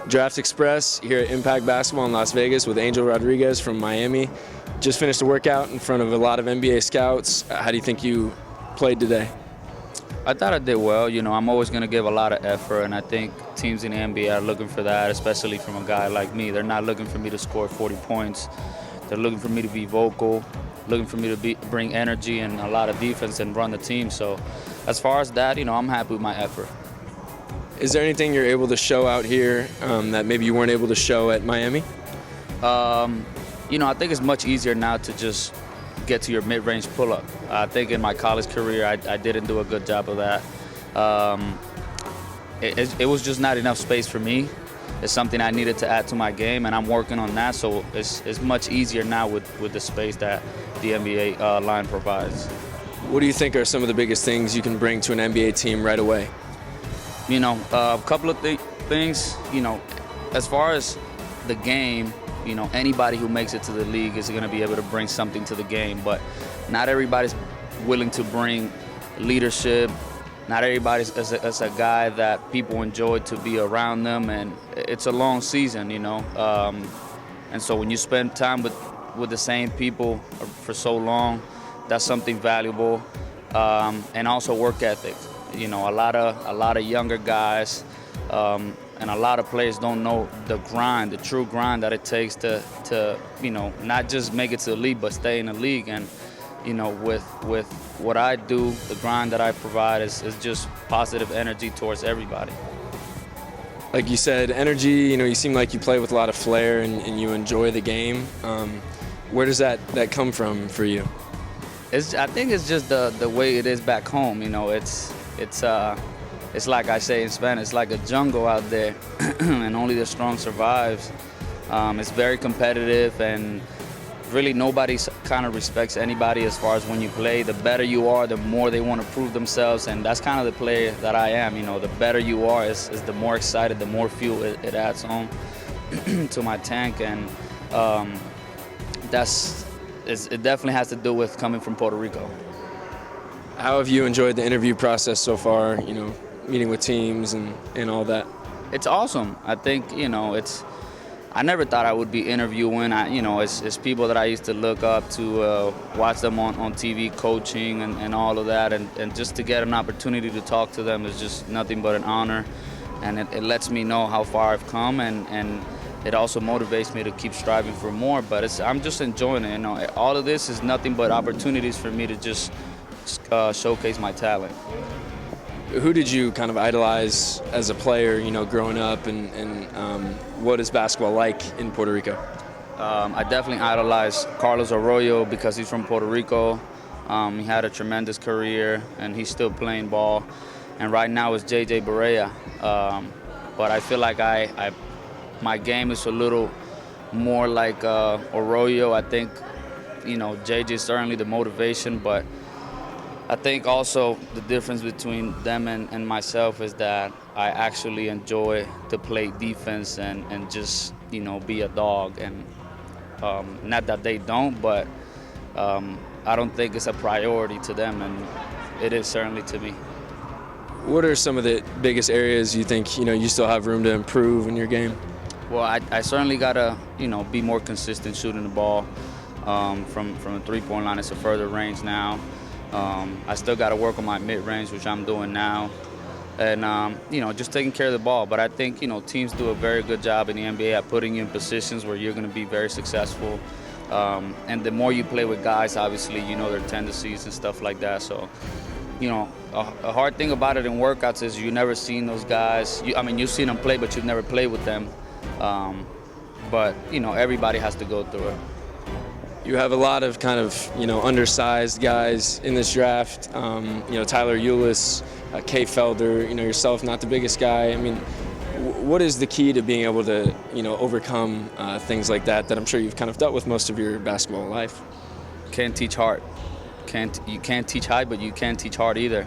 DraftExpress here at Impact Basketball in Las Vegas with Angel Rodriguez from Miami. Just finished a workout in front of a lot of NBA scouts. How do you think you played today? I thought I did well. I'm always going to give a lot of effort, and I think teams in the NBA are looking for that, especially from a guy like me. They're not looking for me to score 40 points. They're looking for me to be vocal, looking for me to bring energy and a lot of defense and run the team. So as far as that, I'm happy with my effort. Is there anything you're able to show out here that maybe you weren't able to show at Miami? I think it's much easier now to just get to your mid-range pull-up. I think in my college career, I didn't do a good job of that. It was just not enough space for me. It's something I needed to add to my game, and I'm working on that, so it's much easier now with the space that the NBA line provides. What do you think are some of the biggest things you can bring to an NBA team right away? A couple of things, as far as the game, anybody who makes it to the league is going to be able to bring something to the game, but not everybody's willing to bring leadership. Not everybody's as a guy that people enjoy to be around them, and it's a long season, and so when you spend time with the same people for so long, that's something valuable, and also work ethic. A lot of younger guys and a lot of players don't know the true grind that it takes to not just make it to the league, but stay in the league. And with what I do, the grind that I provide is just positive energy towards everybody. Like you said, energy. You seem like you play with a lot of flair and you enjoy the game. Where does that come from for you? I think it's just the way it is back home. It's like I say in Spanish, it's like a jungle out there, and only the strong survives. It's very competitive, and really nobody kind of respects anybody as far as when you play. The better you are, the more they want to prove themselves, and that's kind of the player that I am. The better you are is the more excited, the more fuel it adds on to my tank, and it definitely has to do with coming from Puerto Rico. How have you enjoyed the interview process so far, meeting with teams and all that? It's awesome. I think, I never thought I would be interviewing. It's people that I used to look up to, watch them on TV coaching and all of that. And just to get an opportunity to talk to them is just nothing but an honor. And it lets me know how far I've come, and it also motivates me to keep striving for more. But I'm just enjoying it. All of this is nothing but opportunities for me to just showcase my talent. Who did you kind of idolize as a player, growing up, and what is basketball like in Puerto Rico? I definitely idolize Carlos Arroyo because he's from Puerto Rico. He had a tremendous career, and he's still playing ball. And right now it's JJ Barea. But I feel like my game is a little more like Arroyo. I think, JJ is certainly the motivation, but I think also the difference between them and myself is that I actually enjoy to play defense and just, be a dog. And not that they don't, but I don't think it's a priority to them, and it is certainly to me. What are some of the biggest areas you think, you still have room to improve in your game? Well, I certainly got to, be more consistent shooting the ball from a three-point line. It's a further range now. I still got to work on my mid-range, which I'm doing now, and just taking care of the ball. But I think teams do a very good job in the NBA at putting you in positions where you're going to be very successful. And the more you play with guys, obviously their tendencies and stuff like that. So a hard thing about it in workouts is you've never seen those guys. You've seen them play, but you've never played with them. But everybody has to go through it. You have a lot of kind of, undersized guys in this draft. Tyler Ulis, Kay Felder, yourself, not the biggest guy. What is the key to being able to, overcome things like that I'm sure you've kind of dealt with most of your basketball life? Can't teach hard. You can't teach height, but you can't teach hard either.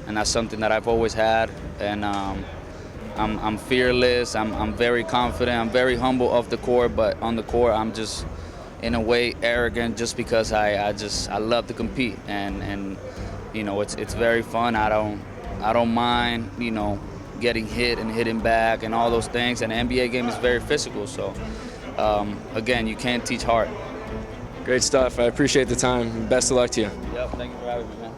And that's something that I've always had. And I'm fearless. I'm very confident. I'm very humble off the court, but on the court, I'm just, in a way, arrogant just because I love to compete, and it's very fun. I don't mind getting hit and hitting back and all those things. And the NBA game is very physical. So, again, you can't teach heart. Great stuff. I appreciate the time. Best of luck to you. Yep, thank you for having me, man.